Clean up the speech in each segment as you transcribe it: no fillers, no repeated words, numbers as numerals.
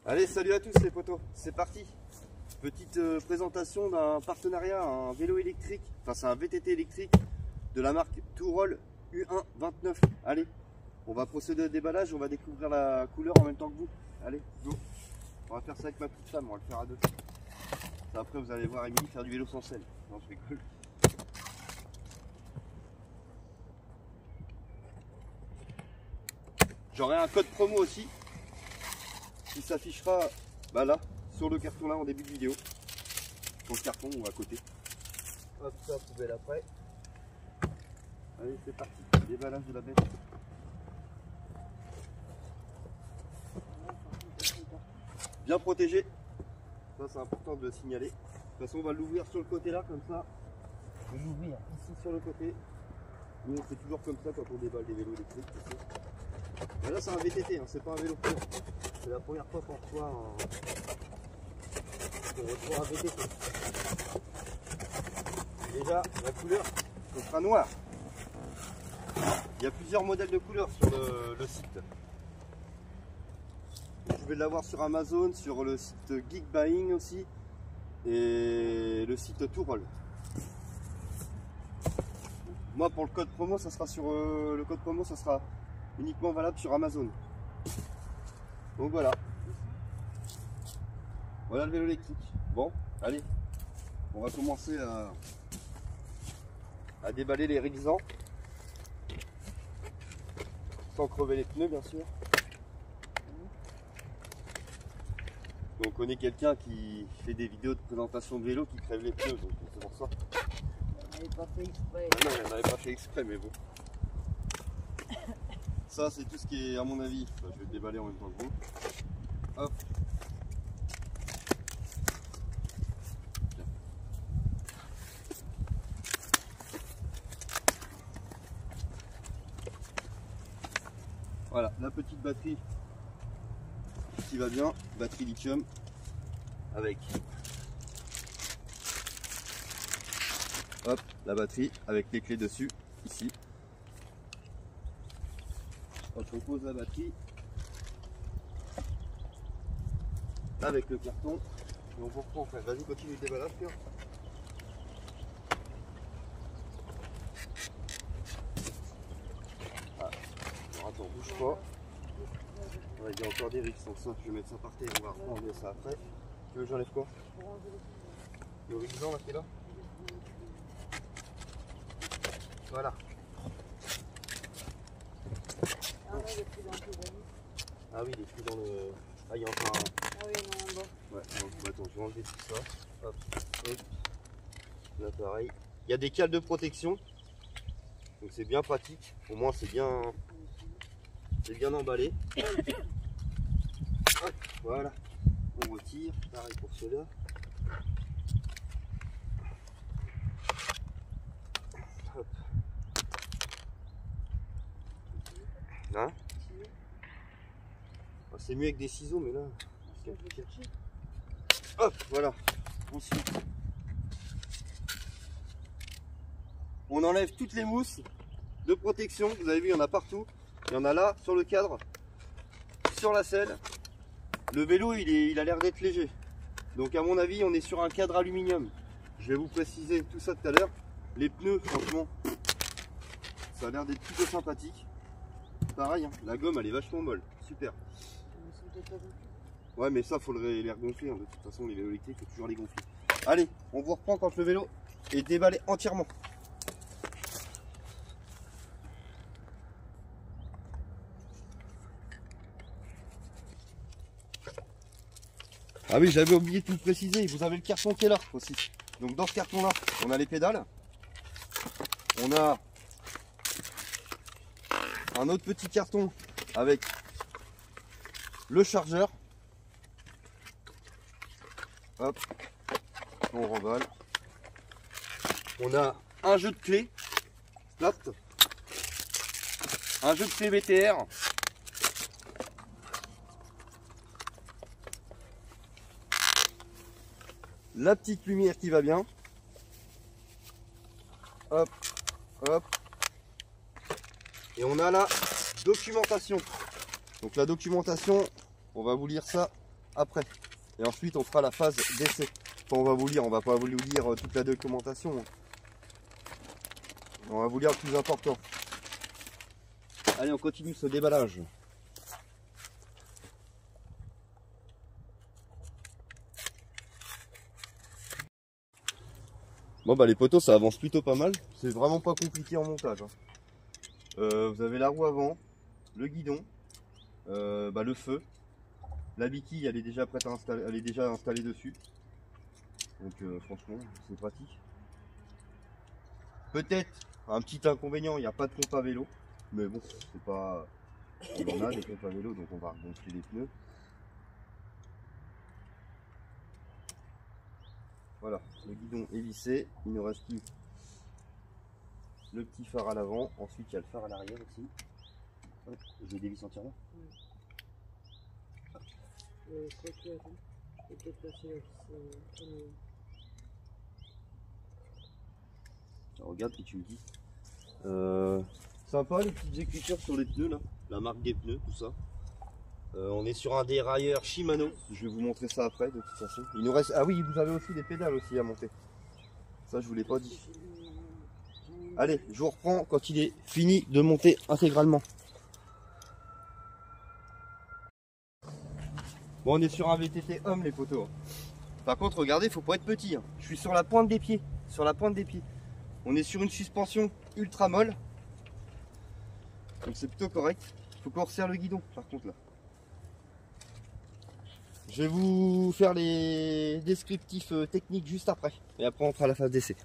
Allez, salut à tous les potos, c'est parti. Petite présentation d'un partenariat, un vélo électrique, enfin c'est un VTT électrique de la marque Tourol U1-29. Allez, on va procéder au déballage, on va découvrir la couleur en même temps que vous. Allez, go. On va faire ça avec ma petite femme, on va le faire à deux. Après vous allez voir Émilie faire du vélo sans selle. Non, je rigole. J'aurai un code promo aussi qui s'affichera là, sur le carton là en début de vidéo. Sur le carton ou à côté. Hop, ça, poubelle après. Allez, c'est parti. Déballage de la bête. Bien protégé. Ça, c'est important de le signaler. De toute façon, on va l'ouvrir sur le côté là, comme ça. On va l'ouvrir ici sur le côté. Nous, on fait toujours comme ça quand on déballe des vélos électriques. Mais là, c'est un VTT, hein, c'est pas un vélo court. C'est la première fois qu'on reçoit un VTT. Déjà, la couleur, ce sera noir. Il y a plusieurs modèles de couleurs sur le site. Vous pouvez l'avoir sur Amazon, sur le site Geek Buying aussi, et le site Tourol. Moi, pour le code promo, ça sera sur le code promo, ça sera uniquement valable sur Amazon. Donc voilà. Voilà le vélo électrique. Bon, allez, on va commencer à déballer les rixans. Sans crever les pneus, bien sûr. Donc on est quelqu'un qui fait des vidéos de présentation de vélo qui crève les pneus, donc c'est pour ça. On n'avait pas fait exprès. Ah non, on n'avait pas fait exprès, mais bon. Ça, c'est tout ce qui est, à mon avis, je vais le déballer en même temps que vous. Hop. Voilà, la petite batterie qui va bien, batterie lithium avec hop, la batterie avec les clés dessus, ici. Hop, on pose la batterie avec le carton et on vous reprend. Enfin, vas-y, continue le déballage, Pierre. Ah. Alors, attends, bouge pas. Ouais, il y a encore des rixes, donc ça, je vais mettre ça par terre, on va reprendre ça après. Tu veux que j'enlève quoi? Le rixan là qui est là. Voilà. Ah oui, il est pris dans le... Ah, il y a encore un... Ah oui, non, en bas. Ouais, donc attends, je vais enlever tout ça. Hop, hop. Là, pareil. Il y a des cales de protection. Donc c'est bien pratique. Au moins, c'est bien emballé. Hop, voilà. On retire. Pareil pour ceux-là. Hop. Là. C'est mieux avec des ciseaux, mais là, c'est compliqué. Hop, voilà. Ensuite, on enlève toutes les mousses de protection. Vous avez vu, il y en a partout. Il y en a là, sur le cadre, sur la selle. Le vélo, il a l'air d'être léger. Donc, à mon avis, on est sur un cadre aluminium. Je vais vous préciser tout ça tout à l'heure. Les pneus, franchement, ça a l'air d'être plutôt sympathique. Pareil, hein, la gomme, elle est vachement molle. Super. Ouais, mais ça, faut les regonfler. Hein. De toute façon, les vélos électriques, il faut toujours les gonfler. Allez, on vous reprend quand le vélo est déballé entièrement. Ah oui, j'avais oublié de tout préciser. Vous avez le carton qui est là aussi. Donc dans ce carton-là, on a les pédales. On a un autre petit carton avec le chargeur. Hop, on remballe. On a un jeu de clés, hop, un jeu de clés VTR. La petite lumière qui va bien. Hop, hop. Et on a la documentation. Donc la documentation, on va vous lire ça après. Et ensuite on fera la phase d'essai. Enfin, on va vous lire, on va pas vous lire toute la documentation. Hein. On va vous lire le plus important. Allez, on continue ce déballage. Bon bah les poteaux ça avance plutôt pas mal. C'est vraiment pas compliqué en montage. Hein. Vous avez la roue avant, le guidon, le feu. La béquille elle est déjà prête à installer, elle est déjà installée dessus. Donc franchement c'est pratique. Peut-être un petit inconvénient, il n'y a pas de pompe à vélo. Mais bon, c'est pas. On en a des pompes à vélo, donc on va gonfler les pneus. Voilà, le guidon est lissé, il ne reste plus le petit phare à l'avant, ensuite il y a le phare à l'arrière aussi. Hop, je le dévisse entièrement. Regarde puis tu me dis. Sympa les petites écritures sur les pneus là, la marque des pneus, tout ça. On est sur un dérailleur Shimano, je vais vous montrer ça après de toute façon. Il nous reste. Ah oui, vous avez aussi des pédales aussi à monter. Ça je vous l'ai pas dit. Allez, je vous reprends quand il est fini de monter intégralement. Bon, on est sur un VTT homme les poteaux. Par contre, regardez, faut pas être petit. Hein. Je suis sur la pointe des pieds. Sur la pointe des pieds. On est sur une suspension ultra molle. Donc c'est plutôt correct. Faut qu'on resserre le guidon par contre là. Je vais vous faire les descriptifs techniques juste après. Et après on fera la phase d'essai.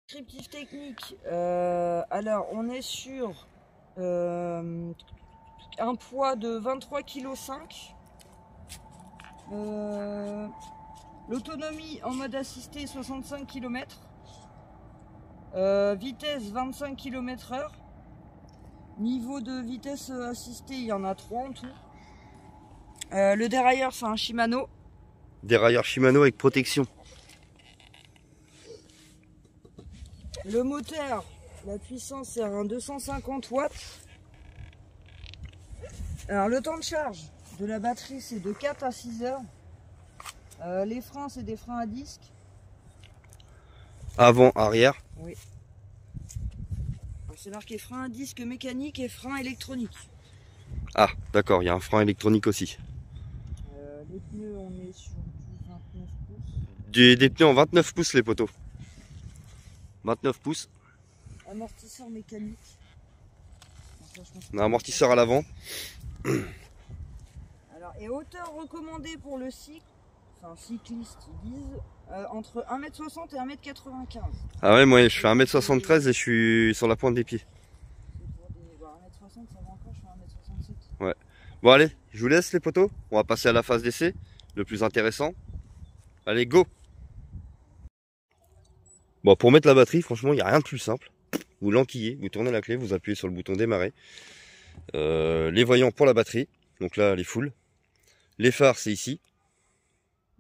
Descriptif technique. Alors on est sur un poids de 23,5 kg. L'autonomie en mode assisté 65 km. Vitesse 25 km/h. Niveau de vitesse assistée, il y en a 3 en tout. Le dérailleur, c'est un Shimano. Dérailleur Shimano avec protection. Le moteur, la puissance, c'est un 250 watts. Alors, le temps de charge de la batterie, c'est de 4 à 6 heures. Les freins, c'est des freins à disque. Avant, arrière. Oui. C'est marqué frein à disque mécanique et frein électronique. Ah, d'accord, il y a un frein électronique aussi. Les pneus, on est sur du 29 pouces. Des pneus en 29 pouces les poteaux. 29 pouces. Amortisseur mécanique. On a un amortisseur à l'avant. Alors, et hauteur recommandée pour le cycle, enfin cycliste, ils disent entre 1m60 et 1m95. Ah ouais, moi je fais 1m73 et je suis sur la pointe des pieds. Pour des 1m60, ça va encore, je fais 1m67. Ouais. Bon allez, je vous laisse les poteaux. On va passer à la phase d'essai, le plus intéressant. Allez, go! Bon, pour mettre la batterie, franchement, il n'y a rien de plus simple. Vous l'enquillez, vous tournez la clé, vous appuyez sur le bouton démarrer. Les voyants pour la batterie. Donc là, les full. Les phares, c'est ici.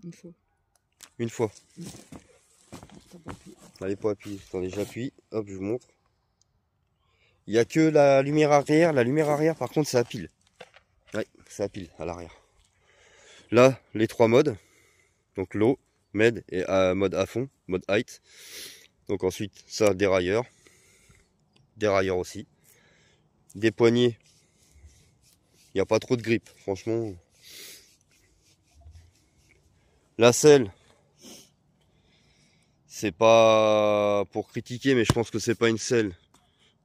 Une fois. Une fois. Allez, pour appuyer. Attendez, j'appuie. Hop, je vous montre. Il n'y a que la lumière arrière. La lumière arrière, par contre, c'est à pile. Ouais, c'est à pile, à l'arrière. Là, les 3 modes. Donc low, med et mode à fond, mode height. Donc ensuite, ça, dérailleur. Dérailleur aussi. Des poignées. Il n'y a pas trop de grippe, franchement. La selle, c'est pas pour critiquer, mais je pense que c'est pas une selle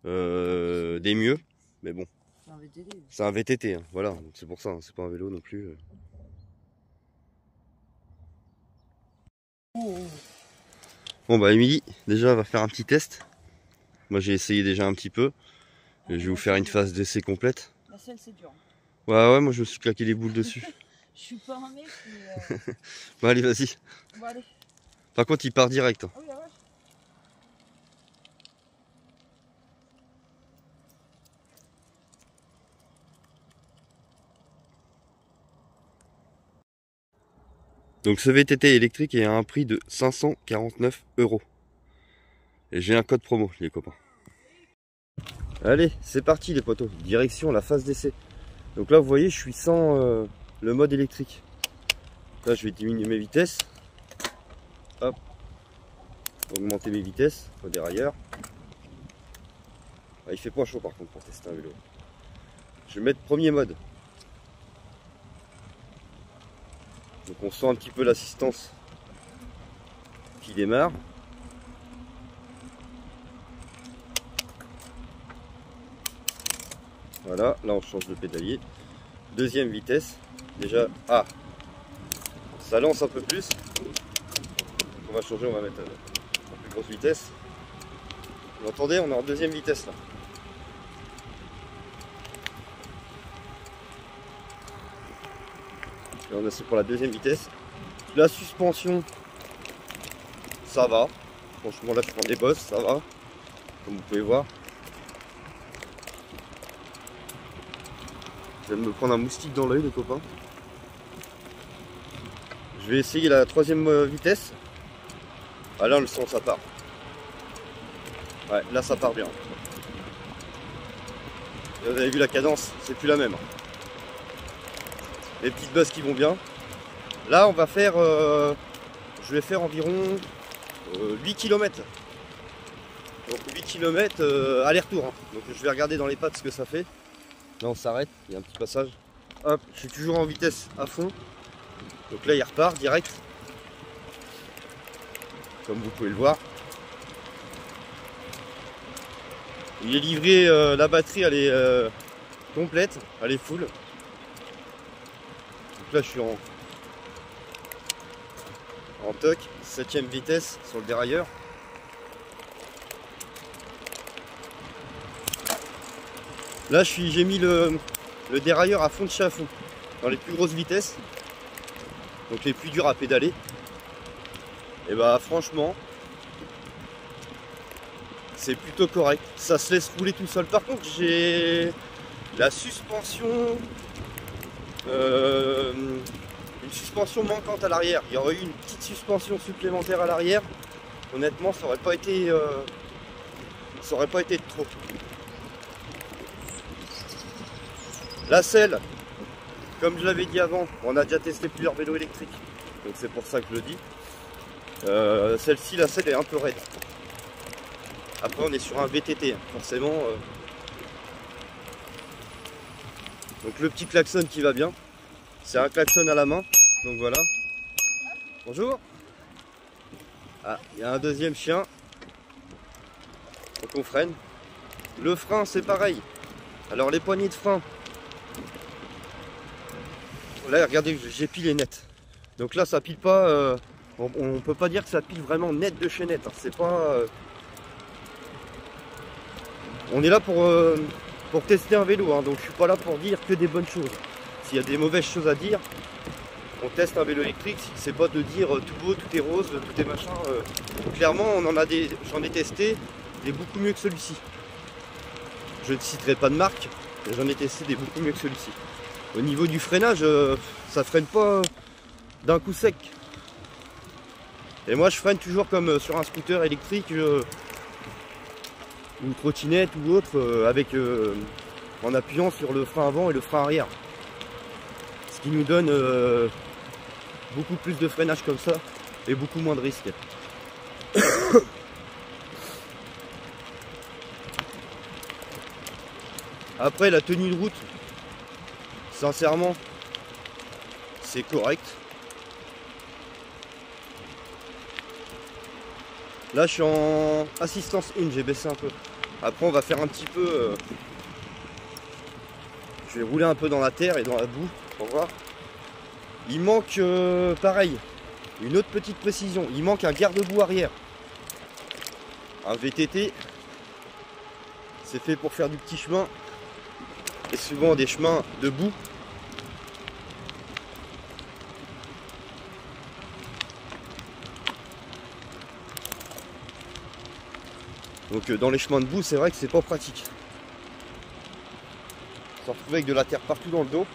des mieux. Mais bon, C'est un VTT. c'est un VTT, hein, voilà, c'est pour ça, hein, c'est pas un vélo non plus. Bon bah Émilie, déjà elle va faire un petit test. Moi j'ai essayé déjà un petit peu. Et je vais vous faire une phase d'essai complète. La selle c'est dur. Ouais, moi je me suis claqué les boules dessus. Je suis pas un mec, mais. Bon allez, vas-y. Bon, allez. Par contre il part direct. Hein. Ah oui, la vache. Donc ce VTT électrique est à un prix de 549 €. Et j'ai un code promo les copains. Allez, c'est parti les potos. Direction la phase d'essai. Donc là vous voyez je suis sans le mode électrique. Là, je vais diminuer mes vitesses. Hop. Augmenter mes vitesses au dérailleur. Ah, il fait pas chaud par contre pour tester un vélo. Je vais mettre premier mode. Donc on sent un petit peu l'assistance qui démarre. Voilà, là on change de pédalier. Deuxième vitesse. Déjà, ah, ça lance un peu plus. On va changer, on va mettre en plus grosse vitesse. Vous entendez, on est en deuxième vitesse là. Là on a c'est pour la deuxième vitesse. La suspension, ça va. Franchement là je prends des bosses, ça va. Comme vous pouvez voir. Je viens de me prendre un moustique dans l'œil les copains. Je vais essayer la troisième vitesse. Ah là on le sent, ça part. Ouais, là ça part bien. Et vous avez vu la cadence, c'est plus la même. Les petites bosses qui vont bien. Là on va faire, je vais faire environ 8 km. Donc 8 km aller-retour. Hein. Donc je vais regarder dans les pattes ce que ça fait. Là on s'arrête, il y a un petit passage. Hop, je suis toujours en vitesse à fond. Donc là il repart direct. Comme vous pouvez le voir. Il est livré, la batterie elle est complète, elle est full. Donc là je suis en toc, 7ème vitesse sur le dérailleur. Là j'ai mis le dérailleur à fond de chez à fond, dans les plus grosses vitesses, donc les plus dures à pédaler. Et bah franchement, c'est plutôt correct, ça se laisse rouler tout seul. Par contre j'ai la suspension, une suspension manquante à l'arrière. Il y aurait eu une petite suspension supplémentaire à l'arrière. Honnêtement ça aurait pas été de trop. La selle, comme je l'avais dit avant, on a déjà testé plusieurs vélos électriques, donc c'est pour ça que je le dis. Celle-ci, la selle est un peu raide. Après on est sur un VTT, forcément. Donc le petit klaxon qui va bien, c'est un klaxon à la main, donc voilà. Bonjour. Ah, il y a un deuxième chien. Donc on freine. Le frein c'est pareil. Alors les poignées de frein. Là regardez, j'ai net. Donc là ça pile pas, on peut pas dire que ça pile vraiment net de chez net. Hein. C'est pas. On est là pour tester un vélo, hein. Donc je suis pas là pour dire que des bonnes choses. S'il y a des mauvaises choses à dire, on teste un vélo électrique. C'est pas de dire tout beau, tout est rose, tout est machin. Clairement j'en ai testé des beaucoup mieux que celui-ci. Je ne citerai pas de marque, mais j'en ai testé des beaucoup mieux que celui-ci. Au niveau du freinage, ça freine pas d'un coup sec. Et moi je freine toujours comme sur un scooter électrique ou trottinette ou autre, en appuyant sur le frein avant et le frein arrière. Ce qui nous donne beaucoup plus de freinage comme ça et beaucoup moins de risques. Après la tenue de route, sincèrement, c'est correct. Là je suis en assistance 1, j'ai baissé un peu. Après on va faire un petit peu... je vais rouler un peu dans la terre et dans la boue pour voir. Il manque pareil, une autre petite précision, il manque un garde-boue arrière. Un VTT, c'est fait pour faire du petit chemin. Et souvent des chemins de boue. Donc dans les chemins de boue, c'est vrai que c'est pas pratique. On se retrouve avec de la terre partout dans le dos.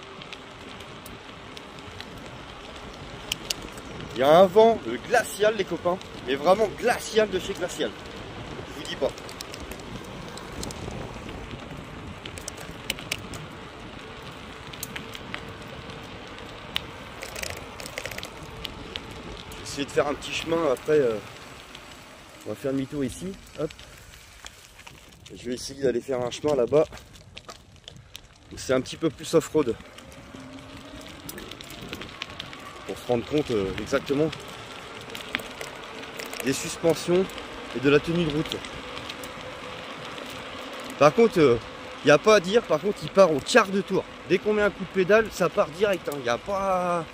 Il y a un vent glacial les copains, mais vraiment glacial de chez glacial. Je vous dis pas. essayer de faire un petit chemin. Après, on va faire demi-tour ici. Hop. Je vais essayer d'aller faire un chemin là-bas. C'est un petit peu plus off-road. Pour se rendre compte exactement des suspensions et de la tenue de route. Par contre, il n'y a pas à dire, par contre il part au quart de tour. Dès qu'on met un coup de pédale, ça part direct. Il n'y a pas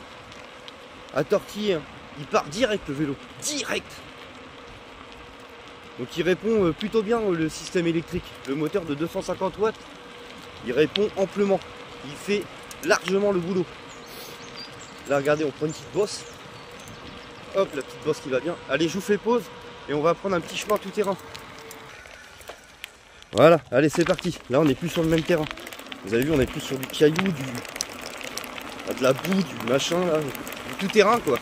à tortiller. Hein. Il part direct le vélo. Direct. Donc il répond plutôt bien le système électrique. Le moteur de 250 watts, il répond amplement. Il fait largement le boulot. Là regardez, on prend une petite bosse. Hop, la petite bosse qui va bien. Allez, je vous fais pause et on va prendre un petit chemin tout terrain. Voilà, allez c'est parti. Là on n'est plus sur le même terrain. Vous avez vu, on est plus sur du caillou, de la boue, du machin là, du tout terrain quoi.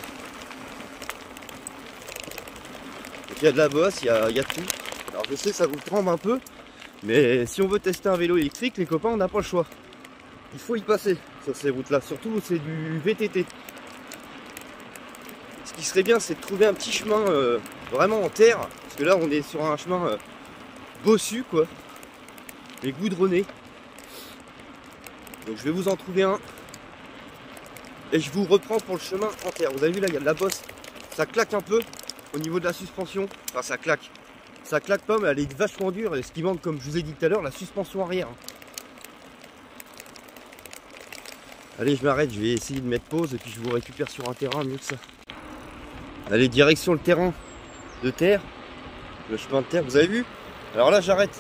Donc il y a de la bosse, il y a tout. Alors je sais ça vous tremble un peu, mais si on veut tester un vélo électrique, les copains on n'a pas le choix. Il faut y passer sur ces routes là, surtout c'est du VTT. Ce qui serait bien c'est de trouver un petit chemin vraiment en terre, parce que là on est sur un chemin bossu quoi, et goudronné. Donc je vais vous en trouver un et je vous reprends pour le chemin en terre. Vous avez vu là il y a de la bosse, ça claque un peu au niveau de la suspension, enfin ça claque pas mais elle est vachement dure et ce qui manque comme je vous ai dit tout à l'heure, la suspension arrière. Allez je m'arrête, je vais essayer de mettre pause et puis je vous récupère sur un terrain mieux que ça. Allez direction le terrain de terre, le chemin de terre, vous avez vu? Alors là j'arrête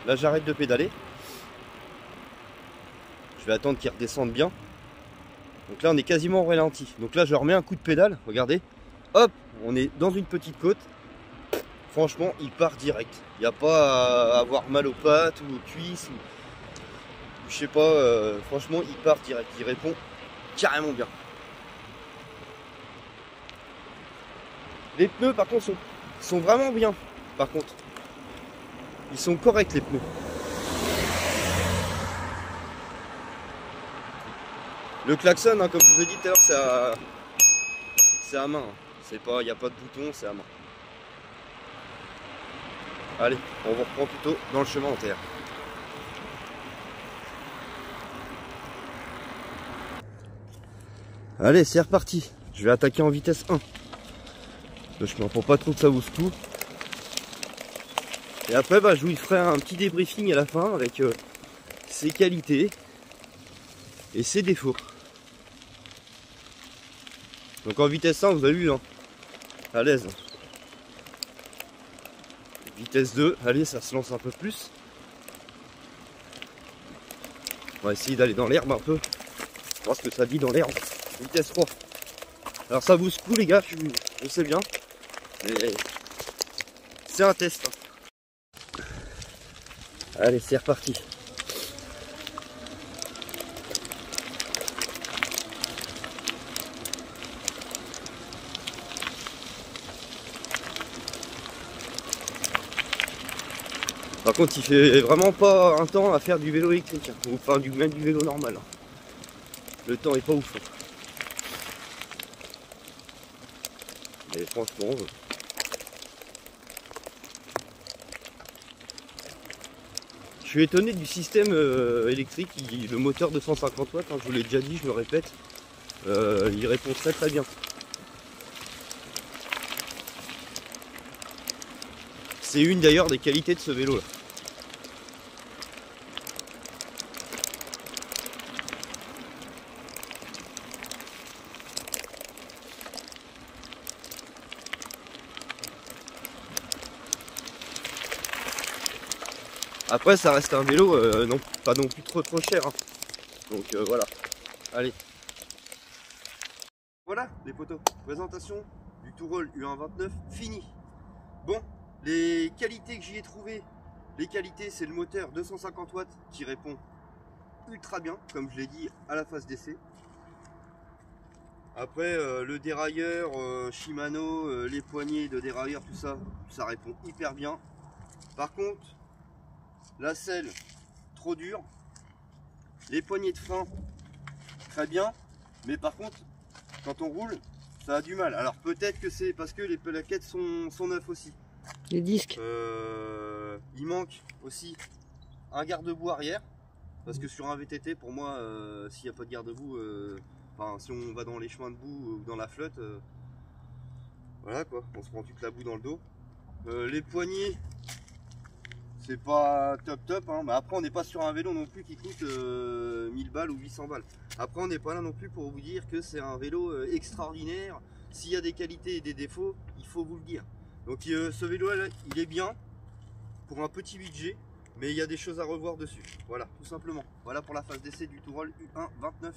de pédaler. Je vais attendre qu'il redescende bien. Donc là on est quasiment au ralenti. Donc là je remets un coup de pédale, regardez. Hop, on est dans une petite côte. Franchement il part direct. Il n'y a pas à avoir mal aux pattes ou aux cuisses. Ou je sais pas, franchement il part direct. Il répond carrément bien. Les pneus par contre sont vraiment bien. Par contre. Ils sont corrects les pneus. Le klaxon, hein, comme je vous ai dit tout à l'heure, c'est à main. Il n'y a pas de bouton, c'est à main. Allez, on vous reprend plutôt dans le chemin en terre. Allez, c'est reparti. Je vais attaquer en vitesse 1. Le chemin pour pas trop que ça vous secoue. Et après, bah, je vous ferai un petit débriefing à la fin avec ses qualités et ses défauts. Donc en vitesse 1, vous avez vu, hein, à l'aise. Vitesse 2, allez, ça se lance un peu plus. On va essayer d'aller dans l'herbe un peu. Voir ce que ça dit dans l'herbe. Vitesse 3. Alors ça vous secoue les gars, je sais bien. Mais c'est un test. Allez, c'est reparti. Par contre, il fait vraiment pas un temps à faire du vélo électrique, hein. Ou enfin même du vélo normal. Hein. Le temps est pas ouf. Hein. Mais franchement. Je suis étonné du système électrique, le moteur de 150 watts, hein, je vous l'ai déjà dit, je me répète, il répond très bien. C'est une d'ailleurs des qualités de ce vélo là. Après ça reste un vélo non, pas non plus trop cher. Hein. Donc voilà. Allez. Voilà les potos. Présentation du Touroll U129 fini. Bon, les qualités que j'y ai trouvées. Les qualités c'est le moteur 250 watts qui répond ultra bien, comme je l'ai dit à la phase d'essai. Après le dérailleur, Shimano, les poignées de dérailleur, tout ça, ça répond hyper bien. Par contre, la selle, trop dure. Les poignées de frein, très bien. Mais par contre, quand on roule, ça a du mal. Alors peut-être que c'est parce que les plaquettes sont neuves aussi. Les disques. Il manque aussi un garde-boue arrière. Parce que sur un VTT, pour moi, s'il n'y a pas de garde-boue, enfin, si on va dans les chemins de boue ou dans la flotte, voilà quoi, on se prend toute la boue dans le dos. Les poignées, c'est pas top, hein. Mais après on n'est pas sur un vélo non plus qui coûte 1000 balles ou 800 balles. Après on n'est pas là non plus pour vous dire que c'est un vélo extraordinaire. S'il y a des qualités et des défauts, il faut vous le dire. Donc ce vélo là, il est bien pour un petit budget, mais il y a des choses à revoir dessus. Voilà, tout simplement. Voilà pour la phase d'essai du Touroll U1 29.